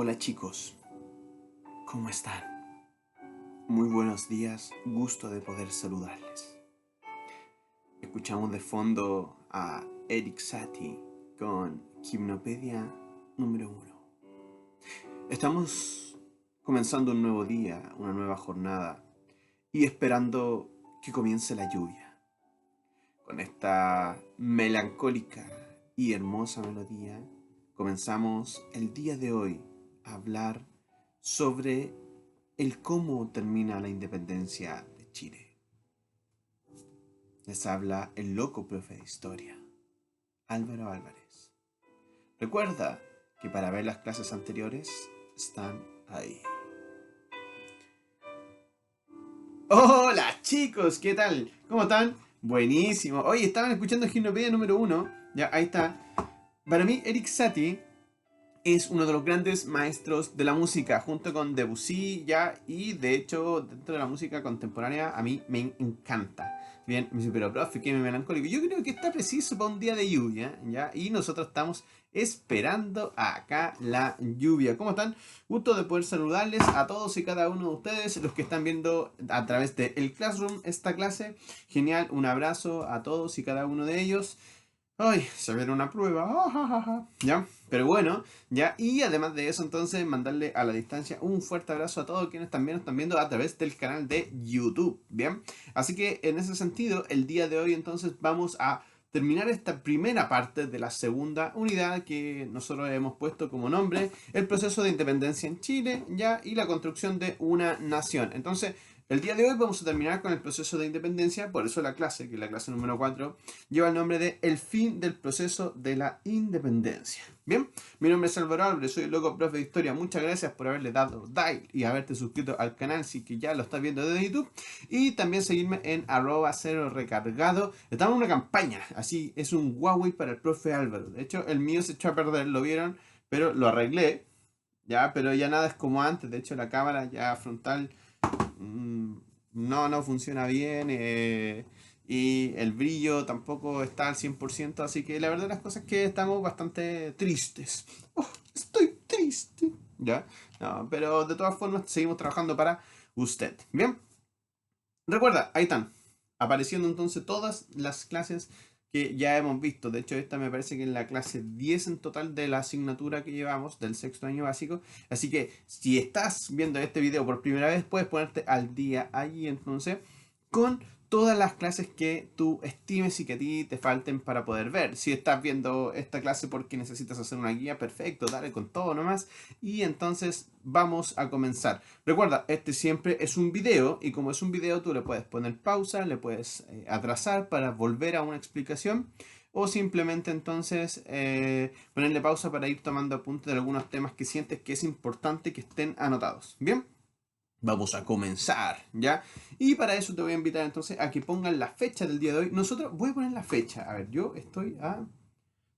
Hola chicos, ¿cómo están? Muy buenos días, gusto de poder saludarles. Escuchamos de fondo a Eric Satie con Gimnopedia número 1. Estamos comenzando un nuevo día, una nueva jornada y esperando que comience la lluvia. Con esta melancólica y hermosa melodía comenzamos el día de hoy a hablar sobre el cómo termina la independencia de Chile. Les habla el loco profe de historia, Álvaro Álvarez. Recuerda que para ver las clases anteriores están ahí. Hola chicos, ¿qué tal? ¿Cómo están? Buenísimo. Oye, estaban escuchando Gimnopedia número 1. Ya, ahí está. Para mí, Eric Satie es uno de los grandes maestros de la música, junto con Debussy, ya, y de hecho, dentro de la música contemporánea, a mí me encanta. Bien, me dice, pero profe, que me melancólico. Yo creo que está preciso para un día de lluvia, ya, y nosotros estamos esperando acá la lluvia. ¿Cómo están? Gusto de poder saludarles a todos y cada uno de ustedes, los que están viendo a través de el Classroom esta clase. Genial, un abrazo a todos y cada uno de ellos. Ay, se viene una prueba. ¿Ya? Pero bueno, ya. Y además de eso, entonces, mandarle a la distancia un fuerte abrazo a todos quienes también están viendo a través del canal de YouTube. ¿Bien? Así que en ese sentido, el día de hoy, entonces, vamos a terminar esta primera parte de la segunda unidad que nosotros hemos puesto como nombre: el proceso de independencia en Chile, ya, y la construcción de una nación. Entonces, el día de hoy vamos a terminar con el proceso de independencia, por eso la clase, que es la clase número 4, lleva el nombre de El fin del proceso de la independencia. Bien, mi nombre es Álvaro Álvarez, soy el loco profe de historia. Muchas gracias por haberle dado like y haberte suscrito al canal si que ya lo estás viendo desde YouTube. Y también seguirme en @0recargado. Estamos en una campaña, así es un Huawei para el profe Álvaro. De hecho, el mío se echó a perder, lo vieron, pero lo arreglé. Ya, pero ya nada es como antes. De hecho, la cámara ya frontal no funciona bien, y el brillo tampoco está al 100%, así que la verdad las cosas es que estamos bastante tristes. Oh, estoy triste. ¿Ya? No, pero de todas formas seguimos trabajando para usted. Bien, recuerda, ahí están apareciendo entonces todas las clases que ya hemos visto. De hecho, esta me parece que es la clase 10 en total de la asignatura que llevamos del sexto año básico. Así que si estás viendo este video por primera vez, puedes ponerte al día allí entonces con todas las clases que tú estimes y que a ti te falten para poder ver. Si estás viendo esta clase porque necesitas hacer una guía, perfecto, dale con todo nomás. Y entonces vamos a comenzar. Recuerda, este siempre es un video, y como es un video tú le puedes poner pausa, le puedes atrasar para volver a una explicación, o simplemente entonces ponerle pausa para ir tomando apuntes de algunos temas que sientes que es importante que estén anotados. Bien, vamos a comenzar, ¿ya? Y para eso te voy a invitar entonces a que pongan la fecha del día de hoy. Voy a poner la fecha. A ver,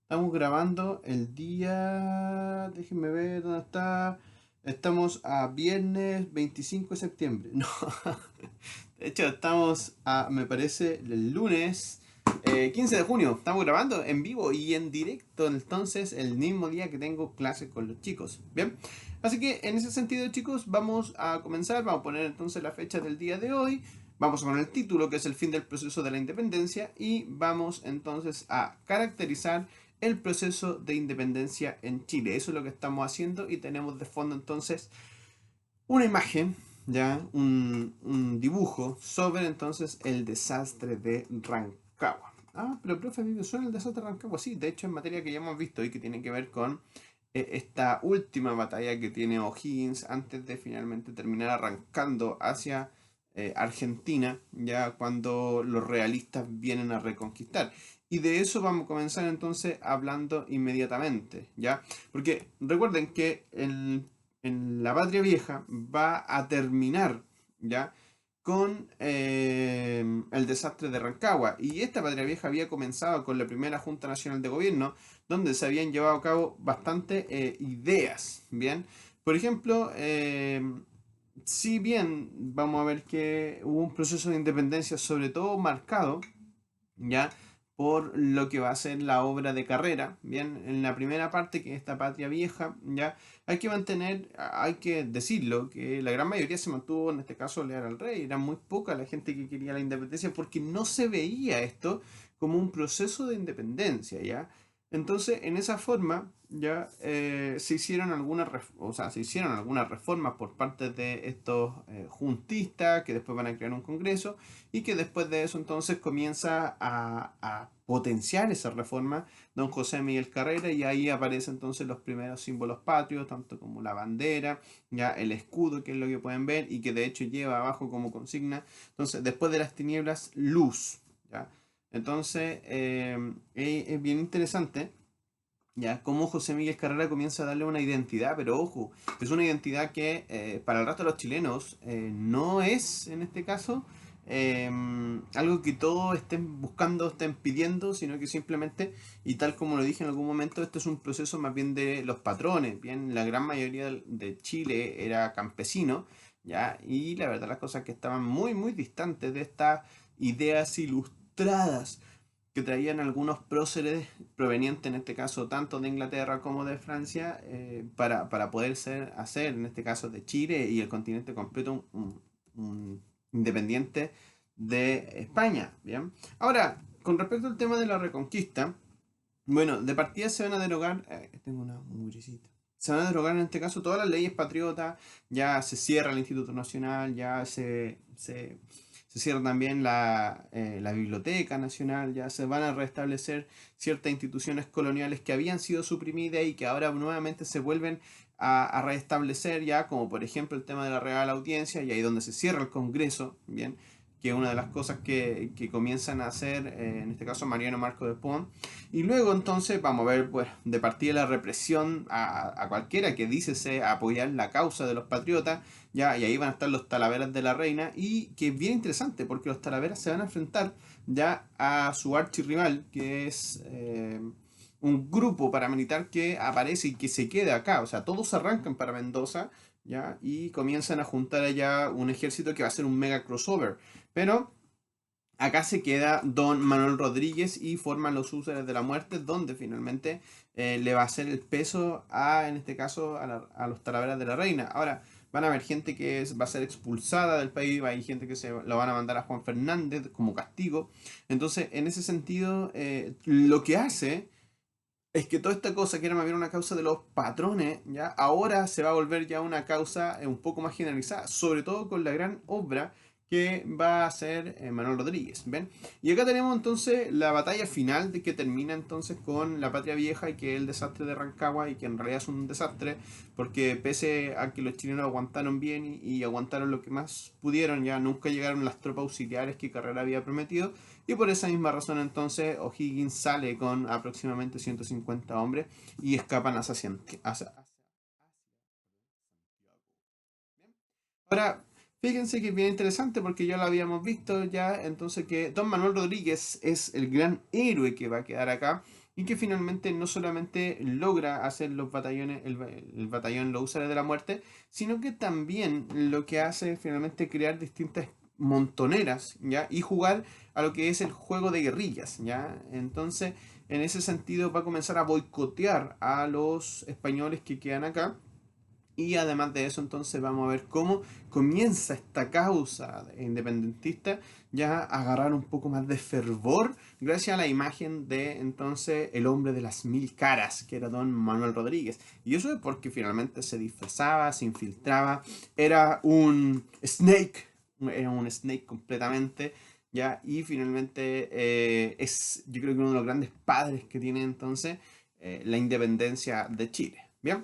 estamos grabando el día... Déjenme ver dónde está. Estamos a viernes 25 de septiembre. No. De hecho, me parece, el lunes 15 de junio. Estamos grabando en vivo y en directo. Entonces, el mismo día que tengo clases con los chicos. Bien. Así que en ese sentido, chicos, vamos a comenzar. Vamos a poner entonces la fecha del día de hoy. Vamos con el título, que es el fin del proceso de la independencia. Y vamos entonces a caracterizar el proceso de independencia en Chile. Eso es lo que estamos haciendo, y tenemos de fondo entonces una imagen, ya un dibujo sobre entonces el desastre de Rancagua. Ah, pero profe, a mí me suena el desastre de Rancagua. Sí, de hecho, en materia que ya hemos visto y que tiene que ver con esta última batalla que tiene O'Higgins antes de finalmente terminar arrancando hacia Argentina, ya cuando los realistas vienen a reconquistar. Y de eso vamos a comenzar entonces hablando inmediatamente, ¿ya? Porque recuerden que en la Patria Vieja va a terminar, ¿ya? Con el desastre de Rancagua. Y esta Patria Vieja había comenzado con la primera Junta Nacional de Gobierno, donde se habían llevado a cabo bastantes ideas, ¿bien? Por ejemplo, si bien vamos a ver que hubo un proceso de independencia sobre todo marcado, ¿ya? por lo que va a ser la obra de carrera. Bien, en la primera parte, que es esta patria vieja, ya hay que mantener, hay que decirlo, que la gran mayoría se mantuvo, en este caso, leal al rey. Era muy poca la gente que quería la independencia porque no se veía esto como un proceso de independencia, ¿ya? Entonces, en esa forma, ya se hicieron o sea, se hicieron algunas reformas por parte de estos juntistas que después van a crear un congreso y que después de eso entonces comienza a potenciar esa reforma don José Miguel Carrera y ahí aparecen entonces los primeros símbolos patrios, tanto como la bandera, ya el escudo, que es lo que pueden ver y que de hecho lleva abajo como consigna, entonces después de las tinieblas, luz, ¿ya? Entonces es bien interesante. Ya, como José Miguel Carrera comienza a darle una identidad, pero ojo, es una identidad que para el resto de los chilenos no es, en este caso, algo que todos estén buscando, estén pidiendo, sino que simplemente, y tal como lo dije en algún momento, este es un proceso más bien de los patrones. Bien, la gran mayoría de Chile era campesino, ya, y la verdad las cosas que estaban muy, muy distantes de estas ideas ilustradas que traían algunos próceres provenientes, en este caso, tanto de Inglaterra como de Francia, para poder hacer, en este caso, de Chile y el continente completo, un independiente de España. ¿Bien? Ahora, con respecto al tema de la reconquista, bueno, de partida se van a derogar, tengo una mugrecita. Se van a derogar en este caso todas las leyes patriotas, ya se cierra el Instituto Nacional, ya se cierra también la Biblioteca Nacional, ya se van a restablecer ciertas instituciones coloniales que habían sido suprimidas y que ahora nuevamente se vuelven a restablecer, ya como por ejemplo el tema de la Real Audiencia, y ahí donde se cierra el Congreso, bien, que es una de las cosas que comienzan a hacer, en este caso Mariano Marco de Pont. Y luego entonces vamos a ver, pues, de partida la represión a cualquiera que dice apoyar la causa de los patriotas, ya, y ahí van a estar los Talaveras de la Reina, y que es bien interesante porque los Talaveras se van a enfrentar ya a su archirrival, que es un grupo paramilitar que aparece y que se queda acá, o sea, todos arrancan para Mendoza, ya, y comienzan a juntar allá un ejército que va a ser un mega crossover, pero acá se queda don Manuel Rodríguez y forman los Húsares de la Muerte, donde finalmente le va a hacer el peso en este caso, a los Talaveras de la Reina. Ahora, van a haber gente que va a ser expulsada del país, hay gente que se lo van a mandar a Juan Fernández como castigo. Entonces, en ese sentido, lo que hace es que toda esta cosa que era más bien una causa de los patrones, ya ahora se va a volver ya una causa un poco más generalizada, sobre todo con la gran obra que va a hacer Manuel Rodríguez, ¿ven? Y acá tenemos entonces la batalla final de que termina entonces con la Patria Vieja y que es el desastre de Rancagua y que en realidad es un desastre porque pese a que los chilenos aguantaron bien y aguantaron lo que más pudieron, ya nunca llegaron las tropas auxiliares que Carrera había prometido y por esa misma razón entonces O'Higgins sale con aproximadamente 150 hombres y escapan hacia Ahora, fíjense que es bien interesante porque ya lo habíamos visto ya, entonces que Don Manuel Rodríguez es el gran héroe que va a quedar acá y que finalmente no solamente logra hacer los batallones, el batallón Los Húsares de la Muerte, sino que también lo que hace es finalmente crear distintas montoneras, ¿ya? Y jugar a lo que es el juego de guerrillas, ¿ya? Entonces, en ese sentido va a comenzar a boicotear a los españoles que quedan acá y además de eso, entonces vamos a ver cómo comienza esta causa independentista ya a agarrar un poco más de fervor gracias a la imagen de entonces el hombre de las mil caras, que era don Manuel Rodríguez. Y eso es porque finalmente se disfrazaba, se infiltraba, era un snake completamente. ¿Ya? Y finalmente es, yo creo que uno de los grandes padres que tiene entonces la independencia de Chile. ¿Bien?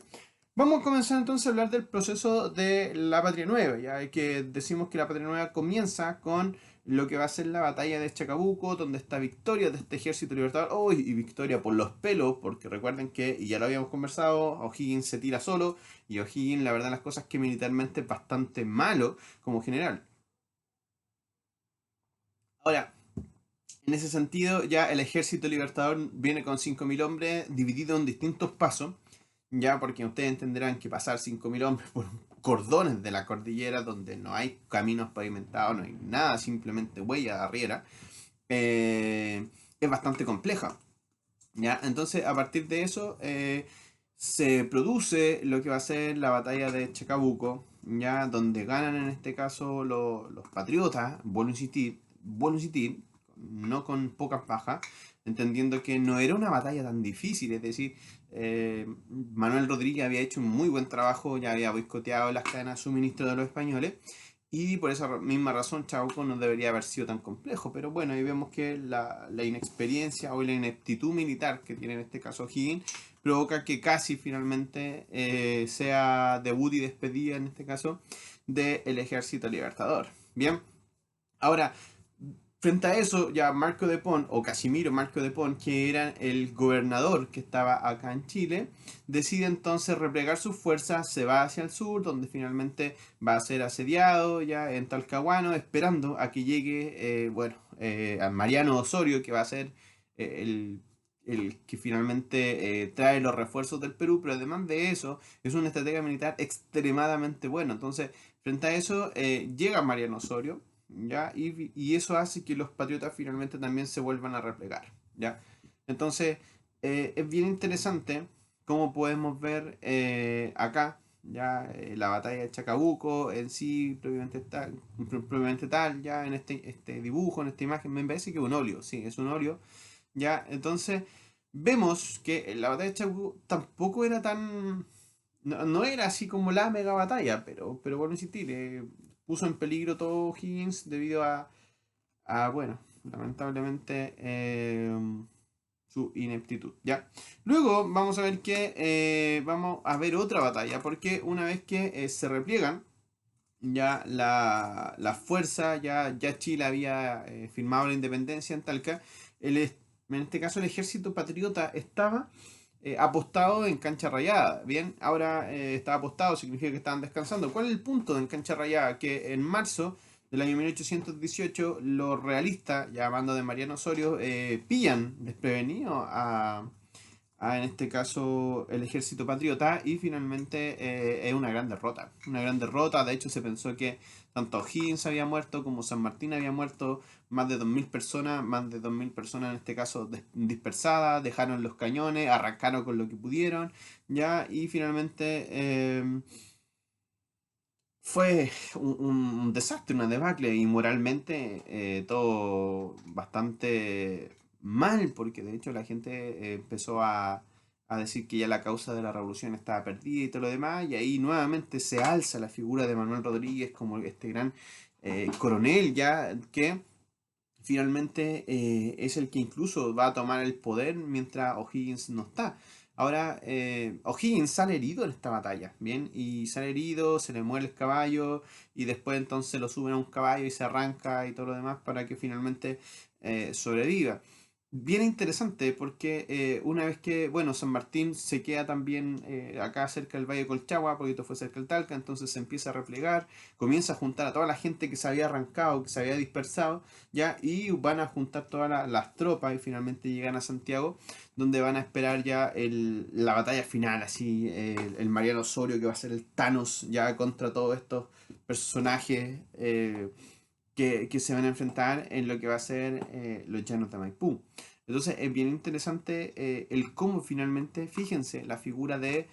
Vamos a comenzar entonces a hablar del proceso de la Patria Nueva, ya que decimos que la Patria Nueva comienza con lo que va a ser la batalla de Chacabuco, donde está victoria de este ejército libertador, oh, y victoria por los pelos, porque recuerden que, y ya lo habíamos conversado, O'Higgins se tira solo, y O'Higgins, la verdad, las cosas que militarmente es bastante malo como general. Ahora, en ese sentido, ya el ejército libertador viene con 5.000 hombres divididos en distintos pasos, ya porque ustedes entenderán que pasar 5.000 hombres por cordones de la cordillera donde no hay caminos pavimentados, no hay nada, simplemente huella de arriera, eh, es bastante compleja. ¿Ya? Entonces, a partir de eso, se produce lo que va a ser la batalla de Chacabuco, ¿ya? Donde ganan en este caso los patriotas, vuelvo a insistir, no con pocas bajas, entendiendo que no era una batalla tan difícil, es decir, Manuel Rodríguez había hecho un muy buen trabajo, ya había boicoteado las cadenas de suministro de los españoles, y por esa misma razón Chabuco no debería haber sido tan complejo. Pero bueno, ahí vemos que la inexperiencia o la ineptitud militar que tiene en este caso Higgins provoca que casi finalmente sea debut y despedida en este caso del Ejército Libertador. Bien, ahora frente a eso, ya Marco de Pon, o Casimiro Marco de Pon, que era el gobernador que estaba acá en Chile, decide entonces replegar sus fuerzas, se va hacia el sur, donde finalmente va a ser asediado ya en Talcahuano, esperando a que llegue, a Mariano Osorio, que va a ser el que finalmente trae los refuerzos del Perú, pero además de eso, es una estrategia militar extremadamente buena. Entonces, frente a eso, llega Mariano Osorio, ¿ya? Y eso hace que los patriotas finalmente también se vuelvan a replegar, ¿ya? Entonces, es bien interesante cómo podemos ver acá, ya la batalla de Chacabuco en sí, propiamente tal, ya en este dibujo, en esta imagen, me parece que es un óleo, sí, es un óleo, ya. Entonces, vemos que la batalla de Chacabuco tampoco era tan... No era así como la mega batalla, pero vuelvo a insistir, puso en peligro todo Higgins debido bueno, lamentablemente su ineptitud, ¿ya? Luego vamos a ver que vamos a ver otra batalla, porque una vez que se repliegan, ya la fuerza, ya Chile había firmado la independencia en Talca, en este caso el ejército patriota estaba apostado en cancha rayada. Bien, ahora está apostado, significa que estaban descansando. ¿Cuál es el punto en cancha rayada? Que en marzo del año 1818 los realistas, llamando de Mariano Osorio, pillan desprevenido en este caso el ejército patriota y finalmente es una gran derrota. Una gran derrota, de hecho se pensó que tanto O'Higgins había muerto como San Martín había muerto, más de 2000 personas en este caso dispersadas, dejaron los cañones, arrancaron con lo que pudieron, ya, y finalmente fue un desastre, una debacle, y moralmente todo bastante mal, porque de hecho la gente empezó a decir que ya la causa de la revolución estaba perdida y todo lo demás, y ahí nuevamente se alza la figura de Manuel Rodríguez como este gran coronel ya que finalmente es el que incluso va a tomar el poder mientras O'Higgins no está. Ahora, O'Higgins sale herido en esta batalla, ¿bien? Y sale herido, se le muere el caballo y después entonces lo suben a un caballo y se arranca y todo lo demás para que finalmente sobreviva. Bien interesante porque una vez que, bueno, San Martín se queda también acá cerca del Valle de Colchagua, porque esto fue cerca del Talca, entonces se empieza a replegar, comienza a juntar a toda la gente que se había arrancado, que se había dispersado, ya, y van a juntar todas las tropas y finalmente llegan a Santiago, donde van a esperar ya la batalla final, así, el Mariano Osorio que va a ser el Thanos ya contra todos estos personajes que se van a enfrentar en lo que va a ser los llanos de Maipú. Entonces es bien interesante el cómo finalmente, fíjense, la figura de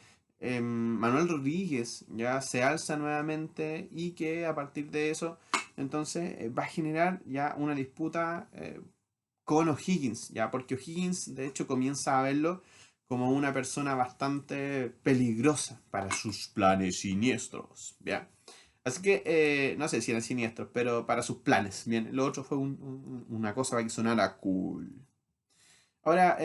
Manuel Rodríguez ya se alza nuevamente y que a partir de eso entonces va a generar ya una disputa con O'Higgins, ya porque O'Higgins de hecho comienza a verlo como una persona bastante peligrosa para sus planes siniestros, ¿ya? Así que no sé si eran siniestros, pero para sus planes, bien, lo otro fue una cosa para que sonara cool. Ahora,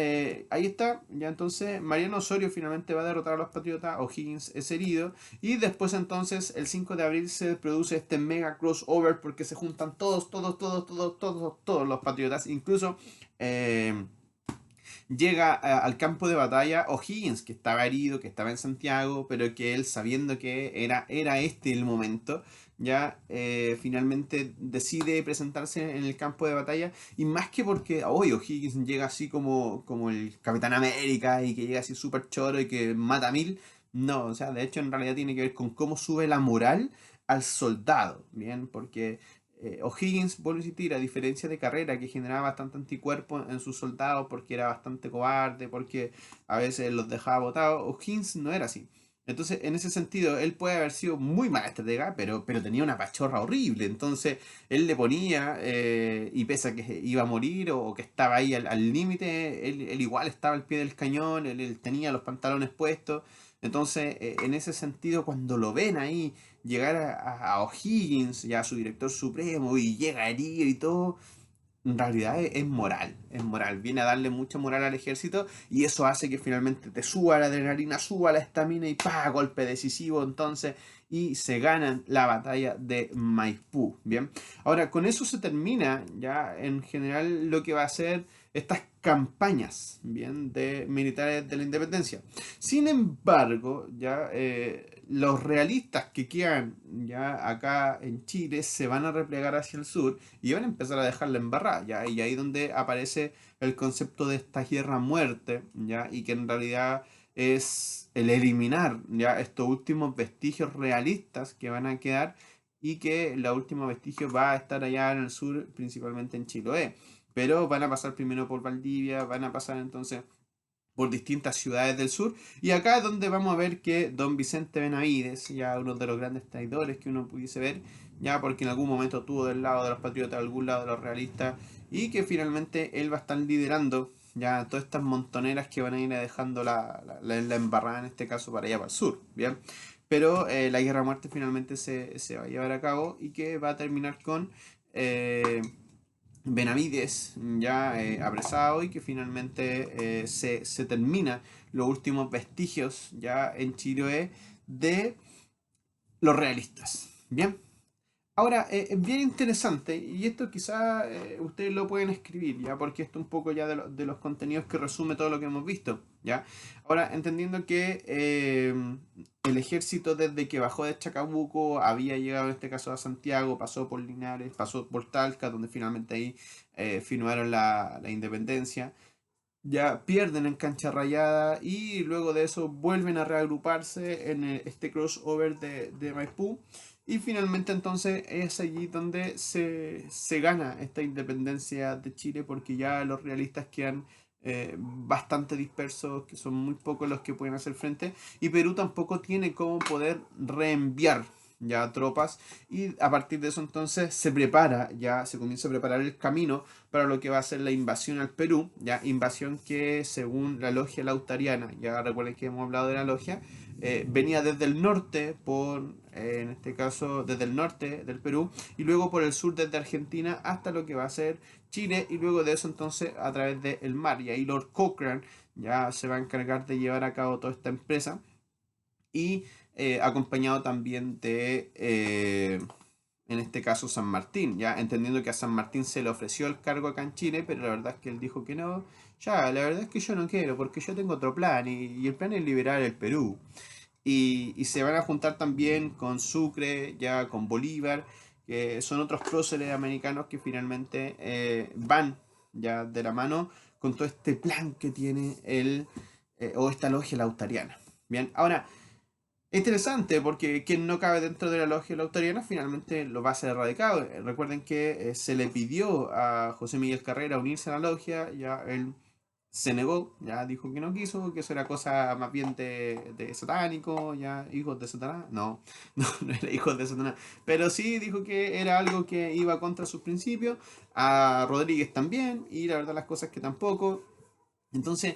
ahí está, ya entonces Mariano Osorio finalmente va a derrotar a los Patriotas, O'Higgins es herido, y después entonces el 5 de abril se produce este mega crossover porque se juntan todos los Patriotas, incluso llega al campo de batalla O'Higgins, que estaba herido, que estaba en Santiago, pero que él sabiendo que era este el momento, ya finalmente decide presentarse en el campo de batalla, y más que porque hoy O'Higgins llega así como el Capitán América y que llega así súper choro y que mata a mil, no, o sea, de hecho en realidad tiene que ver con cómo sube la moral al soldado, ¿bien? Porque O'Higgins, vuelvo a insistir, a diferencia de Carrera, que generaba bastante anticuerpo en sus soldados porque era bastante cobarde, porque a veces los dejaba botados, O'Higgins no era así. Entonces, en ese sentido, él puede haber sido muy mal estratega, pero tenía una pachorra horrible. Entonces, él le ponía, y pese a que iba a morir o que estaba ahí al límite, él igual estaba al pie del cañón, él tenía los pantalones puestos. Entonces, en ese sentido, cuando lo ven ahí llegar a O'Higgins, ya su director supremo, y llega herido y todo, en realidad es moral, es moral. Viene a darle mucha moral al ejército y eso hace que finalmente te suba la adrenalina, suba la estamina y ¡pa! Golpe decisivo entonces y se ganan la batalla de Maipú. Bien, ahora con eso se termina ya en general lo que va a ser estas campañas, bien, de militares de la independencia. Sin embargo, ya los realistas que quedan ya acá en Chile se van a replegar hacia el sur y van a empezar a dejarla embarrada, ¿ya? Y ahí donde aparece el concepto de esta guerra a muerte, ¿ya? Y que en realidad es el eliminar, ¿ya? Estos últimos vestigios realistas que van a quedar y que la última vestigio va a estar allá en el sur, principalmente en Chiloé. Pero van a pasar primero por Valdivia, van a pasar entonces por distintas ciudades del sur. Y acá es donde vamos a ver que don Vicente Benavides, ya uno de los grandes traidores que uno pudiese ver, ya porque en algún momento estuvo del lado de los patriotas, de algún lado de los realistas, y que finalmente él va a estar liderando ya todas estas montoneras que van a ir dejando la embarrada en este caso para allá para el sur, ¿bien? Pero la guerra a muerte finalmente se va a llevar a cabo y que va a terminar con Benavides ya apresado y que finalmente se termina los últimos vestigios ya en Chiloé de los realistas. Bien, ahora es bien interesante y esto quizá ustedes lo pueden escribir ya porque esto un poco ya de los contenidos que resume todo lo que hemos visto ya. Ahora entendiendo que el ejército desde que bajó de Chacabuco había llegado en este caso a Santiago, pasó por Linares, pasó por Talca, donde finalmente ahí firmaron la independencia. Ya pierden en Cancha Rayada y luego de eso vuelven a reagruparse en este crossover de Maipú. Y finalmente entonces es allí donde se gana esta independencia de Chile porque ya los realistas quedan bastante dispersos, que son muy pocos los que pueden hacer frente. Y Perú tampoco tiene cómo poder reenviar ya tropas y a partir de eso entonces se prepara, ya se comienza a preparar el camino para lo que va a ser la invasión al Perú, ya invasión que según la logia lautariana, ya recuerden que hemos hablado de la logia, venía desde el norte, en este caso desde el norte del Perú, y luego por el sur desde Argentina hasta lo que va a ser Chile, y luego de eso entonces a través del mar, y ahí Lord Cochrane ya se va a encargar de llevar a cabo toda esta empresa, y acompañado también de en este caso San Martín, ya entendiendo que a San Martín se le ofreció el cargo acá en Chile, pero la verdad es que él dijo que no. Ya, la verdad es que yo no quiero, porque yo tengo otro plan, y el plan es liberar el Perú. Y se van a juntar también con Sucre, ya con Bolívar, que son otros próceres americanos que finalmente van ya de la mano con todo este plan que tiene o esta logia lautariana. Bien, ahora, es interesante porque quien no cabe dentro de la logia lautoriana finalmente lo va a ser erradicado. Recuerden que se le pidió a José Miguel Carrera unirse a la logia, ya él se negó, ya dijo que no quiso, que eso era cosa más bien de satánico, ya hijos de Satanás. No, no era hijos de Satanás, pero sí dijo que era algo que iba contra sus principios. A Rodríguez también, y la verdad las cosas que tampoco. Entonces,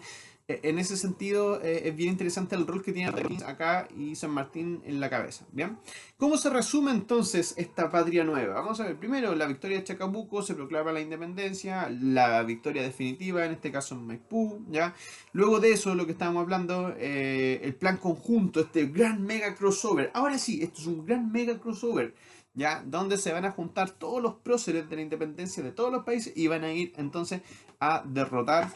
en ese sentido, es bien interesante el rol que tiene Arlequín acá y San Martín en la cabeza. ¿Bien? ¿Cómo se resume entonces esta patria nueva? Vamos a ver, primero, la victoria de Chacabuco, se proclama la independencia, la victoria definitiva, en este caso en Maipú, ¿ya? Luego de eso, lo que estábamos hablando, el plan conjunto, este gran mega crossover. Ahora sí, esto es un gran mega crossover. ¿Ya? Donde se van a juntar todos los próceres de la independencia de todos los países y van a ir entonces a derrotar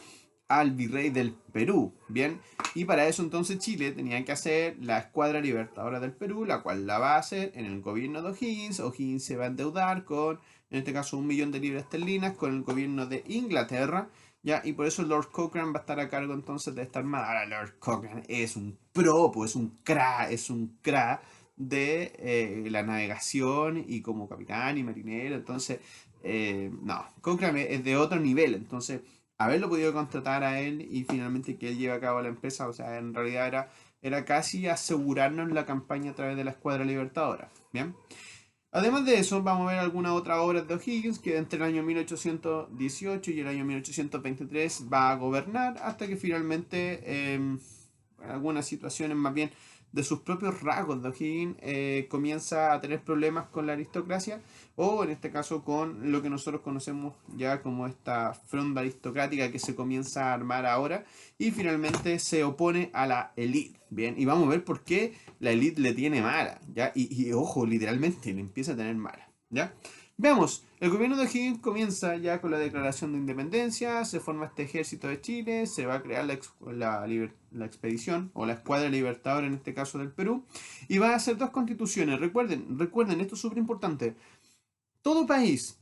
al virrey del Perú, ¿bien? Y para eso entonces Chile tenía que hacer la Escuadra Libertadora del Perú, la cual la va a hacer en el gobierno de O'Higgins. O'Higgins se va a endeudar con, en este caso, 1 millón de libras esterlinas con el gobierno de Inglaterra, ¿ya? Y por eso Lord Cochrane va a estar a cargo entonces de esta armada. Ahora Lord Cochrane es un pro, pues es un cra, de la navegación y como capitán y marinero. Entonces, no, Cochrane es de otro nivel. Entonces, haberlo podido contratar a él y finalmente que él lleve a cabo la empresa, o sea, en realidad era casi asegurarnos la campaña a través de la Escuadra Libertadora. Bien. Además de eso, vamos a ver algunas otras obras de O'Higgins que entre el año 1818 y el año 1823 va a gobernar hasta que finalmente, en algunas situaciones más bien de sus propios rasgos de O'Higgins, comienza a tener problemas con la aristocracia o en este caso con lo que nosotros conocemos ya como esta fronda aristocrática que se comienza a armar ahora y finalmente se opone a la élite. Bien, y vamos a ver por qué la élite le tiene mala, ¿ya? Ojo, literalmente le empieza a tener mala, ¿ya? Veamos, el gobierno de O'Higgins comienza ya con la declaración de independencia, se forma este ejército de Chile, se va a crear la expedición o la escuadra libertadora en este caso del Perú, y va a hacer dos constituciones. Recuerden, esto es súper importante. Todo país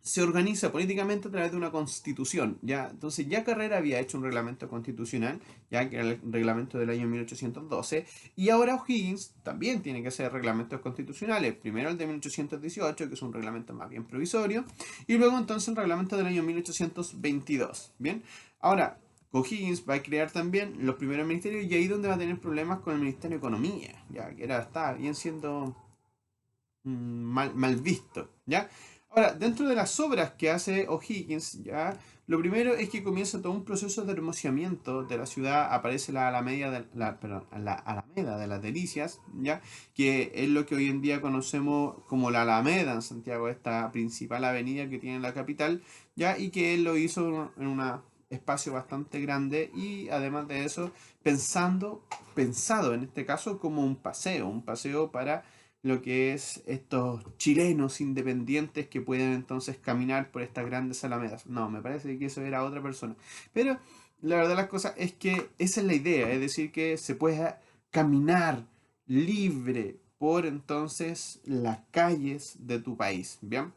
se organiza políticamente a través de una constitución, ¿ya? Entonces ya Carrera había hecho un reglamento constitucional, ya que era el reglamento del año 1812, y ahora O'Higgins también tiene que hacer reglamentos constitucionales, primero el de 1818, que es un reglamento más bien provisorio, y luego entonces el reglamento del año 1822, ¿bien? Ahora, O'Higgins va a crear también los primeros ministerios y ahí donde va a tener problemas con el Ministerio de Economía, ya que está bien siendo mal visto, ¿ya? Ahora, dentro de las obras que hace O'Higgins, ¿ya? Lo primero es que comienza todo un proceso de hermosamiento de la ciudad, aparece la Alameda la Alameda de las Delicias, ¿ya? Que es lo que hoy en día conocemos como la Alameda en Santiago, esta principal avenida que tiene la capital, ¿ya? Y que él lo hizo en un espacio bastante grande y además de eso, pensado en este caso como un paseo para lo que es estos chilenos independientes que pueden entonces caminar por estas grandes alamedas. No, me parece que eso era otra persona. Pero la verdad las cosas es que esa es la idea, es decir, que se pueda caminar libre por entonces las calles de tu país, ¿bien?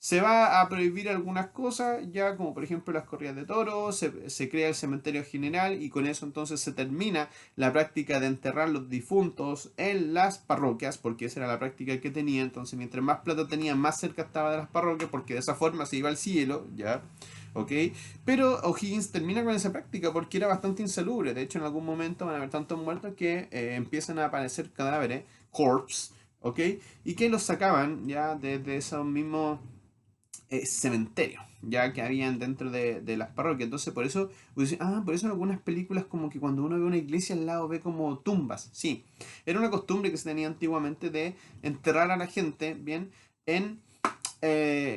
Se va a prohibir algunas cosas, ya como por ejemplo las corridas de toros, se crea el cementerio general y con eso entonces se termina la práctica de enterrar los difuntos en las parroquias, porque esa era la práctica que tenía. Entonces, mientras más plata tenía, más cerca estaba de las parroquias, porque de esa forma se iba al cielo, ¿ya? ¿Ok? Pero O'Higgins termina con esa práctica porque era bastante insalubre. De hecho, en algún momento van a haber tantos muertos que empiezan a aparecer cadáveres, corpse, ¿ok? Y que los sacaban ya desde esos mismos cementerios, ya que habían dentro de las parroquias. Entonces, por eso en algunas películas como que cuando uno ve una iglesia al lado ve como tumbas. Sí, era una costumbre que se tenía antiguamente de enterrar a la gente, bien, en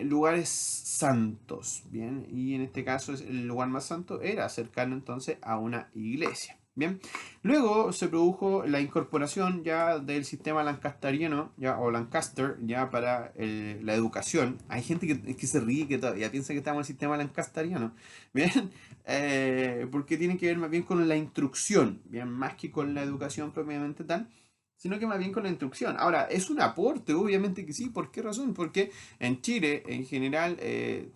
lugares santos, bien, y en este caso el lugar más santo era cercano entonces a una iglesia. Bien, luego se produjo la incorporación ya del sistema lancasteriano, ya, o Lancaster, ya para la educación. Hay gente que se ríe, que todavía piensa que estamos en el sistema lancasteriano, bien, porque tiene que ver más bien con la instrucción, bien, más que con la educación propiamente tal, sino que más bien con la instrucción. Ahora, es un aporte, obviamente que sí. ¿Por qué razón? Porque en Chile, en general,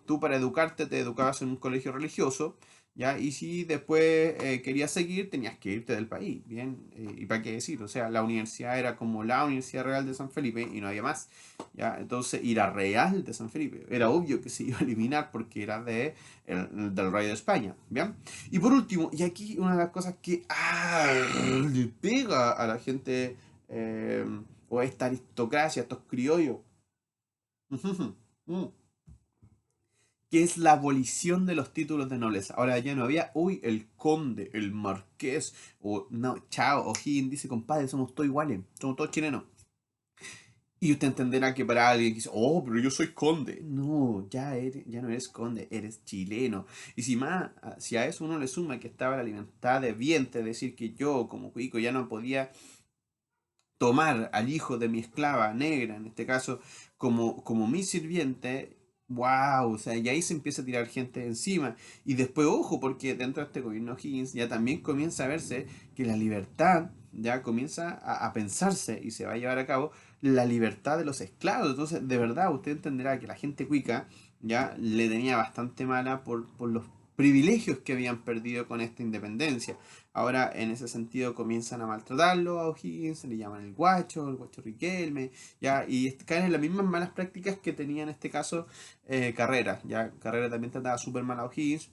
tú para educarte te educabas en un colegio religioso, ¿ya? Y si después querías seguir, tenías que irte del país, ¿bien? ¿Y para qué decir? O sea, la universidad era como la Universidad Real de San Felipe y no había más, ¿ya? Entonces, ir a Real de San Felipe. Era obvio que se iba a eliminar porque era del Rey de España, ¿bien? Y por último, y aquí una de las cosas que le pega a la gente o esta aristocracia, estos criollos, que es la abolición de los títulos de nobleza. Ahora ya no había, uy, el conde, el marqués, o no, chao, O'Higgins dice, compadre, somos todos iguales, somos todos chilenos. Y usted entenderá que para alguien que dice, oh, pero yo soy conde. No, ya no eres conde, eres chileno. Y si a eso uno le suma que estaba la libertad de vientre, es decir, que yo como cuico ya no podía tomar al hijo de mi esclava negra, en este caso, como mi sirviente, wow, o sea, y ahí se empieza a tirar gente encima. Y después, ojo, porque dentro de este gobierno Higgins ya también comienza a verse que la libertad ya comienza a pensarse y se va a llevar a cabo la libertad de los esclavos. Entonces, de verdad, usted entenderá que la gente cuica ya le tenía bastante mala por los privilegios que habían perdido con esta independencia. ahora en ese sentido comienzan a maltratarlo a O'Higgins, le llaman el guacho Riquelme, ya, y caen en las mismas malas prácticas que tenía en este caso Carrera, ya, Carrera también trataba súper mal a O'Higgins,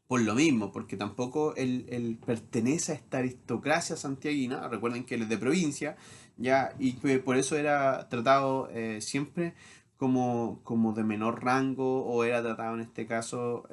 por lo mismo, porque tampoco él pertenece a esta aristocracia santiaguina, recuerden que él es de provincia, ya, y que por eso era tratado siempre como de menor rango, o era tratado en este caso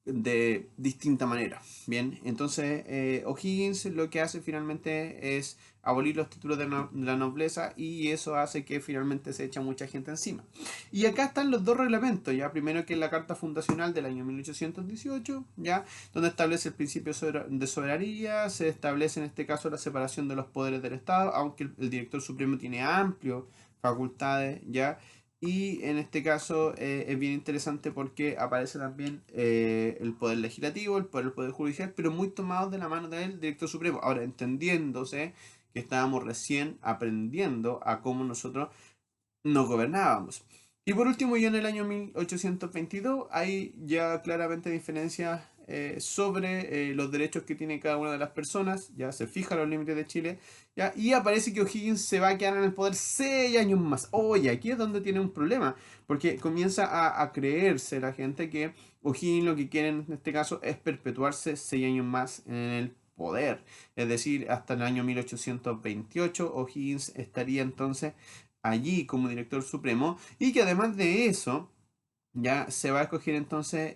de distinta manera. Bien, entonces O'Higgins lo que hace finalmente es abolir los títulos de la nobleza, y eso hace que finalmente se echa mucha gente encima. Y acá están los dos reglamentos, ya, primero que es la Carta Fundacional del año 1818, ya, donde establece el principio de soberanía, se establece en este caso la separación de los poderes del Estado, aunque el director supremo tiene amplias facultades, ya. Y en este caso es bien interesante porque aparece también el poder legislativo, el poder judicial, pero muy tomados de la mano del director supremo. Ahora, entendiéndose que estábamos recién aprendiendo a cómo nosotros nos gobernábamos. Y por último, ya en el año 1822, hay ya claramente diferencias sobre los derechos que tiene cada una de las personas, ya se fijan los límites de Chile, ya, y aparece que O'Higgins se va a quedar en el poder 6 años más. Oye, aquí es donde tiene un problema, porque comienza a creerse la gente que O'Higgins lo que quiere en este caso es perpetuarse 6 años más en el poder. Es decir, hasta el año 1828 O'Higgins estaría entonces allí como director supremo, y que además de eso ya se va a escoger entonces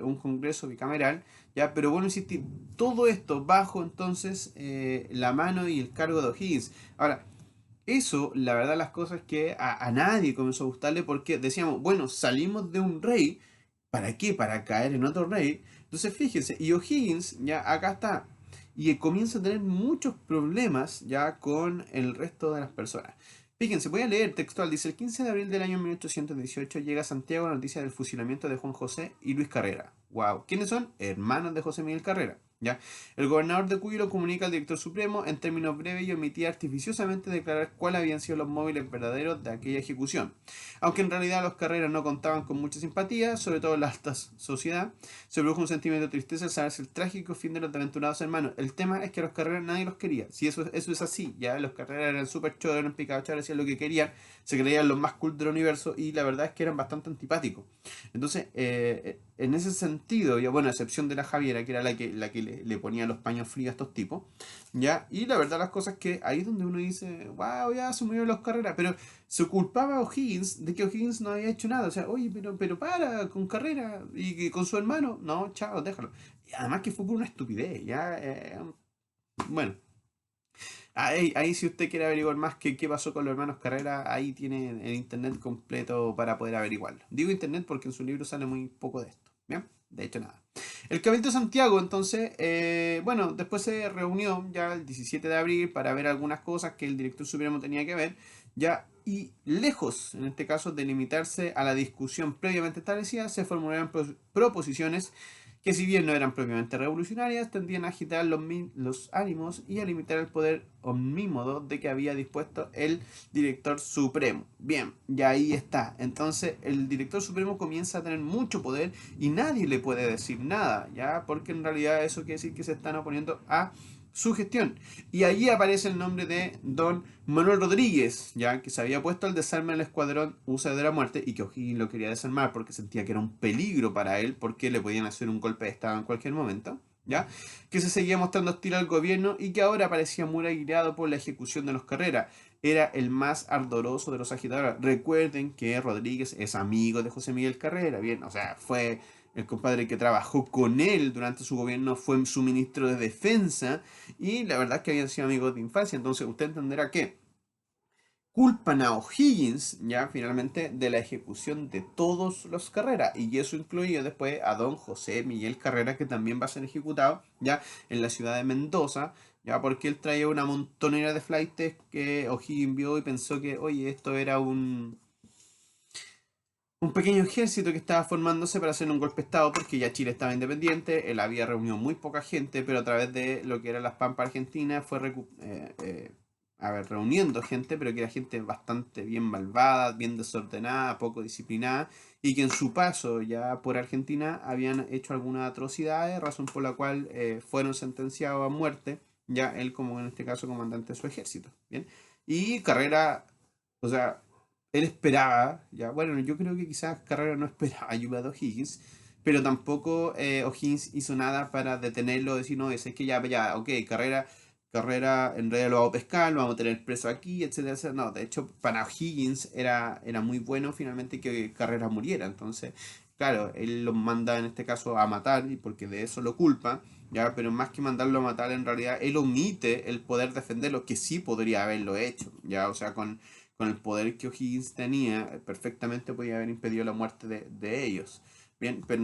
un congreso bicameral, ya, pero bueno, insistir, todo esto bajo entonces la mano y el cargo de O'Higgins. Ahora, eso, la verdad, las cosas que a nadie comenzó a gustarle, porque decíamos, bueno, salimos de un rey, ¿para qué? Para caer en otro rey. Entonces fíjense, y O'Higgins ya acá está, y comienza a tener muchos problemas ya con el resto de las personas. Fíjense, voy a leer textual. Dice: el 15 de abril del año 1818 llega a Santiago la noticia del fusilamiento de Juan José y Luis Carrera. Wow. ¿Quiénes son? Hermanos de José Miguel Carrera. ¿Ya? El gobernador de Cuyo lo comunica al director supremo en términos breves y omitía artificiosamente declarar cuáles habían sido los móviles verdaderos de aquella ejecución. Aunque en realidad los Carreras no contaban con mucha simpatía, sobre todo en la alta sociedad, se produjo un sentimiento de tristeza al saberse el trágico fin de los desventurados hermanos. El tema es que a los Carreras nadie los quería. Si eso es así, ya los Carreras eran súper choros, eran picados, hacían lo que querían, se creían los más cool del universo, y la verdad es que eran bastante antipáticos. Entonces, en ese sentido, ya bueno, a excepción de la Javiera, que era la que le ponía los paños fríos a estos tipos, ¿ya? Y la verdad las cosas es que ahí es donde uno dice, wow, ya se murieron los Carreras, pero se culpaba a O'Higgins de que O'Higgins no había hecho nada. O sea, oye, pero para, con Carrera y con su hermano, no, chao, déjalo. Y además que fue por una estupidez, ya, bueno. Ahí, si usted quiere averiguar más qué pasó con los hermanos Carrera, ahí tiene el internet completo para poder averiguarlo. Digo internet porque en su libro sale muy poco de esto. ¿Bien? De hecho, nada. El Cabildo de Santiago, entonces, bueno, después se reunió ya el 17 de abril para ver algunas cosas que el director supremo tenía que ver, ya, y lejos, en este caso, de limitarse a la discusión previamente establecida, se formularon proposiciones que, si bien no eran propiamente revolucionarias, tendían a agitar los ánimos y a limitar el poder omnímodo de que había dispuesto el director supremo. Bien, y ahí está. Entonces el director supremo comienza a tener mucho poder y nadie le puede decir nada, ¿ya? Porque en realidad eso quiere decir que se están oponiendo a su gestión. Y allí aparece el nombre de don Manuel Rodríguez, ya, que se había puesto al desarme del escuadrón USA de la muerte, y que O'Higgins lo quería desarmar porque sentía que era un peligro para él, porque le podían hacer un golpe de estado en cualquier momento, ya, que se seguía mostrando hostil al gobierno y que ahora parecía muy aguileado por la ejecución de los Carreras. Era el más ardoroso de los agitadores. Recuerden que Rodríguez es amigo de José Miguel Carrera, bien, o sea, fue el compadre que trabajó con él durante su gobierno, fue su ministro de defensa, y la verdad es que habían sido amigos de infancia. Entonces usted entenderá que culpan a O'Higgins, ya finalmente, de la ejecución de todos los Carrera, y eso incluye después a don José Miguel Carrera, que también va a ser ejecutado ya en la ciudad de Mendoza, ya, porque él traía una montonera de flaites que O'Higgins vio y pensó que, oye, esto era un pequeño ejército que estaba formándose para hacer un golpe de estado, porque ya Chile estaba independiente. Él había reunido muy poca gente, pero a través de lo que eran las Pampas Argentinas fue a ver, reuniendo gente, pero que era gente bastante bien malvada, bien desordenada, poco disciplinada, y que en su paso ya por Argentina habían hecho algunas atrocidades, razón por la cual fueron sentenciados a muerte, ya él como en este caso comandante de su ejército, ¿bien? Y Carrera, o sea, él esperaba, ya, bueno, yo creo que quizás Carrera no esperaba ayuda de O'Higgins, pero tampoco O'Higgins hizo nada para detenerlo, decir, no, es que ya, ok, Carrera en realidad lo vamos a pescar, lo vamos a tener preso aquí, etcétera, etcétera. No, de hecho, para O'Higgins era muy bueno finalmente que Carrera muriera. Entonces, claro, él lo manda en este caso a matar, y porque de eso lo culpa, ya, pero más que mandarlo a matar, en realidad él omite el poder defenderlo, que sí podría haberlo hecho, ya, o sea, con el poder que O'Higgins tenía, perfectamente podía haber impedido la muerte de ellos. Bien, pero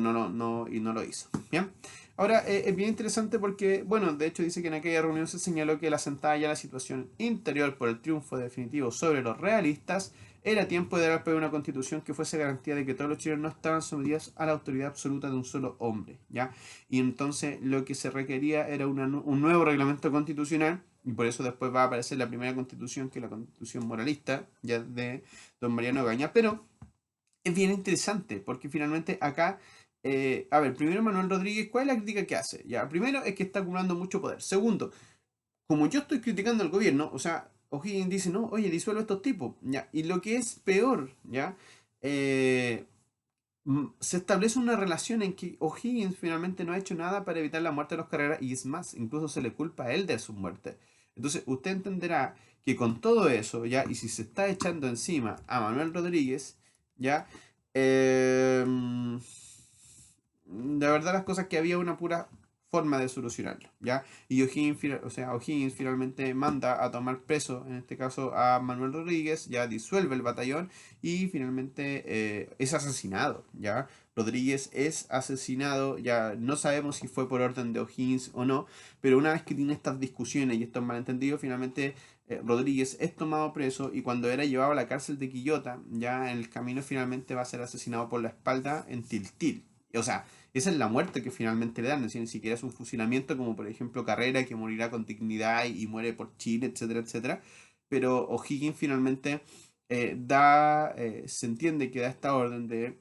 y no lo hizo. Bien. Ahora, es bien interesante porque, bueno, de hecho dice que en aquella reunión se señaló que la asentada ya la situación interior por el triunfo definitivo sobre los realistas, era tiempo de dar al país una constitución que fuese garantía de que todos los chilenos no estaban sometidos a la autoridad absoluta de un solo hombre, ¿ya? Y entonces lo que se requería era un nuevo reglamento constitucional, y por eso después va a aparecer la primera constitución, que es la constitución moralista, ya de don Mariano Gaña, pero es bien interesante, porque finalmente acá, a ver, primero Manuel Rodríguez, ¿cuál es la crítica que hace? Ya, primero es que está acumulando mucho poder. Segundo, como yo estoy criticando al gobierno, o sea, O'Higgins dice, no, oye, disuelve a estos tipos, ya, y lo que es peor, ya, eh, se establece una relación en que O'Higgins finalmente no ha hecho nada para evitar la muerte de los Carreras, y es más, incluso se le culpa a él de su muerte. Entonces, usted entenderá que con todo eso, ya, y si se está echando encima a Manuel Rodríguez, ya, eh, la verdad las cosas que había una pura forma de solucionarlo, ¿ya? Y o sea, O'Higgins finalmente manda a tomar preso, en este caso a Manuel Rodríguez, ya disuelve el batallón y finalmente es asesinado, ¿ya? Rodríguez es asesinado, ya no sabemos si fue por orden de O'Higgins o no, pero una vez que tiene estas discusiones y estos malentendidos, finalmente Rodríguez es tomado preso y cuando era llevado a la cárcel de Quillota, ya en el camino finalmente va a ser asesinado por la espalda en Tiltil. O sea, esa es la muerte que finalmente le dan, es decir, ni siquiera es un fusilamiento como por ejemplo Carrera, que morirá con dignidad y muere por Chile, etcétera, etcétera. Pero O'Higgins finalmente se entiende que da esta orden de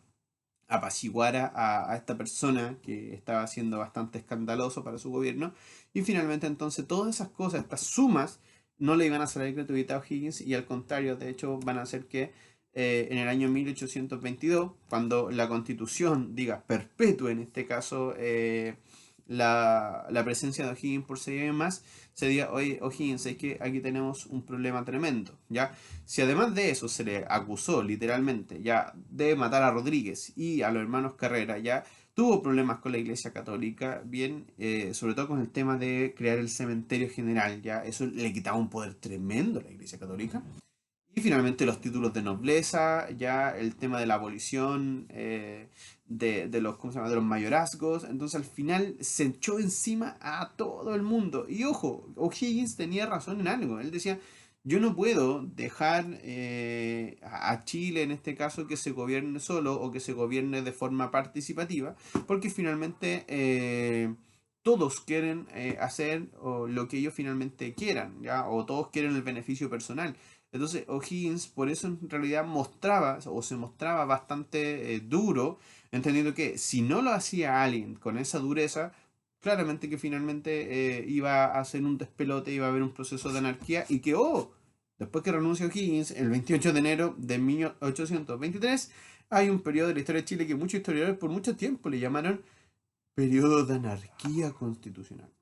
apaciguar a esta persona que estaba siendo bastante escandaloso para su gobierno. Y finalmente entonces todas esas cosas, estas sumas, no le iban a salir gratuita a O'Higgins y al contrario, de hecho, van a hacer que en el año 1822, cuando la constitución diga perpetúe en este caso la presencia de O'Higgins por 6 años más, se diga, oye, O'Higgins, es que aquí tenemos un problema tremendo, ¿ya? Si además de eso se le acusó literalmente ya de matar a Rodríguez y a los hermanos Carrera, ya tuvo problemas con la Iglesia Católica, bien, sobre todo con el tema de crear el cementerio general, ya eso le quitaba un poder tremendo a la Iglesia Católica. Y finalmente los títulos de nobleza, ya el tema de la abolición de los, ¿cómo se llama? De los mayorazgos. Entonces al final se echó encima a todo el mundo. Y ojo, O'Higgins tenía razón en algo. Él decía, yo no puedo dejar a Chile en este caso que se gobierne solo o que se gobierne de forma participativa, porque finalmente todos quieren hacer lo que ellos finalmente quieran, ¿ya? O todos quieren el beneficio personal. Entonces O'Higgins por eso en realidad mostraba o se mostraba bastante duro, entendiendo que si no lo hacía alguien con esa dureza, claramente que finalmente iba a hacer un despelote, iba a haber un proceso de anarquía y que, oh, después que renuncia O'Higgins, el 28 de enero de 1823, hay un periodo de la historia de Chile que muchos historiadores por mucho tiempo le llamaron periodo de anarquía constitucional.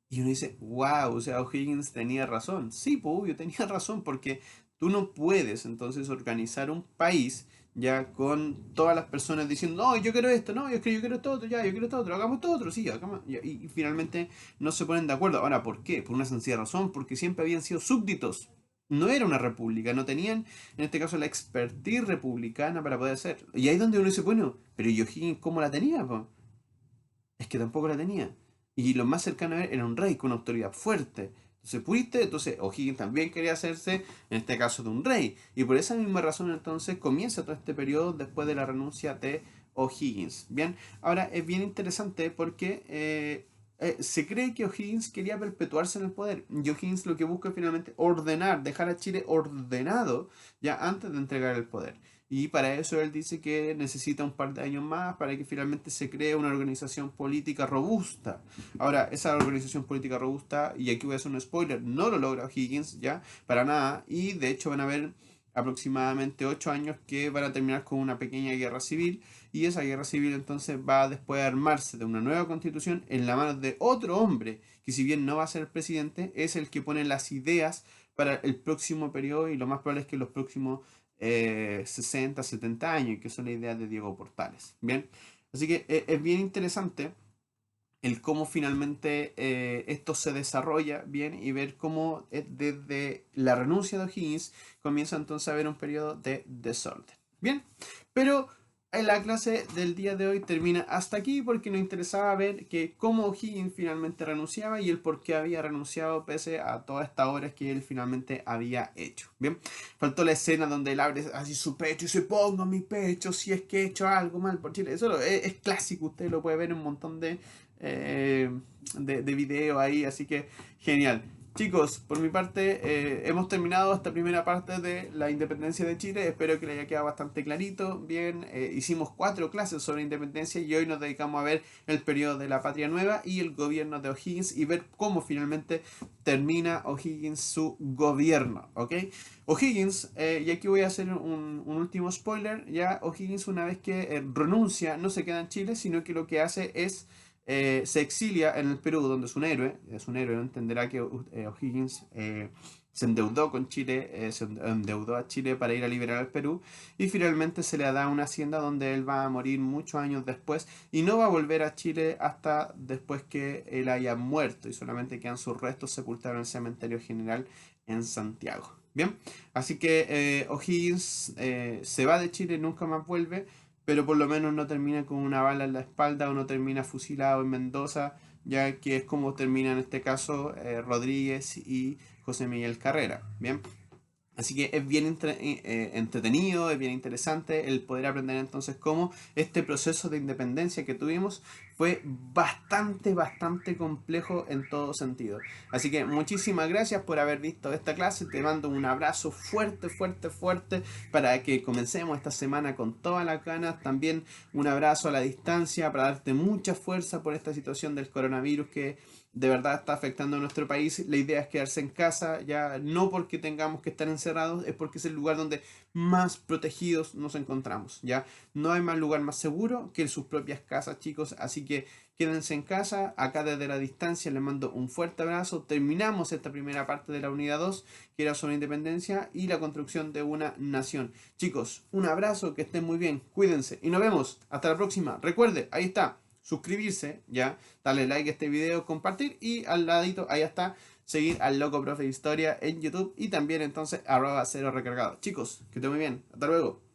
Y uno dice, wow, o sea, O'Higgins tenía razón. Sí, pues obvio, tenía razón, porque tú no puedes entonces organizar un país ya con todas las personas diciendo, no, yo quiero esto, no, yo quiero todo otro, ya, yo quiero todo otro, hagamos todo otro, sí, hagamos. Y finalmente no se ponen de acuerdo. Ahora, ¿por qué? Por una sencilla razón, porque siempre habían sido súbditos. No era una república, no tenían, en este caso, la expertise republicana para poder hacer. Y ahí es donde uno dice, bueno, pero ¿y O'Higgins cómo la tenía, po? Es que tampoco la tenía. Y lo más cercano a él era un rey con autoridad fuerte. Entonces O'Higgins también quería hacerse, en este caso, de un rey. Y por esa misma razón entonces comienza todo este periodo después de la renuncia de O'Higgins. Bien, ahora es bien interesante porque se cree que O'Higgins quería perpetuarse en el poder. Y O'Higgins lo que busca es finalmente ordenar, dejar a Chile ordenado ya antes de entregar el poder. Y para eso él dice que necesita un par de años más para que finalmente se cree una organización política robusta. Ahora, esa organización política robusta, y aquí voy a hacer un spoiler, no lo logra O'Higgins ya, para nada. Y de hecho van a haber aproximadamente 8 años que van a terminar con una pequeña guerra civil y esa guerra civil entonces va después a armarse de una nueva constitución en la mano de otro hombre, que si bien no va a ser el presidente, es el que pone las ideas para el próximo periodo y lo más probable es que los próximos 60, 70 años, que son las ideas de Diego Portales. Bien, así que es bien interesante el cómo finalmente esto se desarrolla bien y ver cómo desde la renuncia de O'Higgins comienza entonces a haber un periodo de desorden. Bien, pero la clase del día de hoy termina hasta aquí porque nos interesaba ver que cómo O'Higgins finalmente renunciaba y el por qué había renunciado pese a todas estas obras que él finalmente había hecho. Bien, faltó la escena donde él abre así su pecho y se ponga mi pecho si es que he hecho algo mal por Chile. Eso es clásico, usted lo puede ver en un montón eh, de video ahí, así que genial. Chicos, por mi parte, hemos terminado esta primera parte de la independencia de Chile. Espero que les haya quedado bastante clarito. Bien, hicimos 4 clases sobre independencia y hoy nos dedicamos a ver el periodo de la Patria Nueva y el gobierno de O'Higgins y ver cómo finalmente termina O'Higgins su gobierno. ¿Ok? O'Higgins, y aquí voy a hacer un último spoiler. Ya O'Higgins, una vez que renuncia, no se queda en Chile, sino que lo que hace es se exilia en el Perú, donde es un héroe, entenderá que O'Higgins se endeudó con Chile, se endeudó a Chile para ir a liberar al Perú, y finalmente se le da una hacienda donde él va a morir muchos años después, y no va a volver a Chile hasta después que él haya muerto, y solamente quedan sus restos sepultados en el cementerio general en Santiago. Bien, así que O'Higgins se va de Chile, nunca más vuelve, pero por lo menos no termina con una bala en la espalda o no termina fusilado en Mendoza, ya que es como termina en este caso Rodríguez y José Miguel Carrera. Bien, así que es bien entretenido, es bien interesante el poder aprender entonces cómo este proceso de independencia que tuvimos fue bastante complejo en todo sentido. Así que muchísimas gracias por haber visto esta clase. Te mando un abrazo fuerte para que comencemos esta semana con todas las ganas. También un abrazo a la distancia para darte mucha fuerza por esta situación del coronavirus que de verdad está afectando a nuestro país. La idea es quedarse en casa, ya no porque tengamos que estar encerrados, es porque es el lugar donde más protegidos nos encontramos, ya. No hay más lugar más seguro que en sus propias casas, chicos, así que quédense en casa. Acá desde la distancia les mando un fuerte abrazo. Terminamos esta primera parte de la unidad 2, que era sobre independencia y la construcción de una nación. Chicos, un abrazo, que estén muy bien, cuídense y nos vemos. Hasta la próxima. Recuerde, ahí está, suscribirse, ya, darle like a este video, compartir y al ladito, ahí está, seguir al Loco Profe de Historia en YouTube y también entonces @0recargado. Chicos, que estén muy bien. Hasta luego.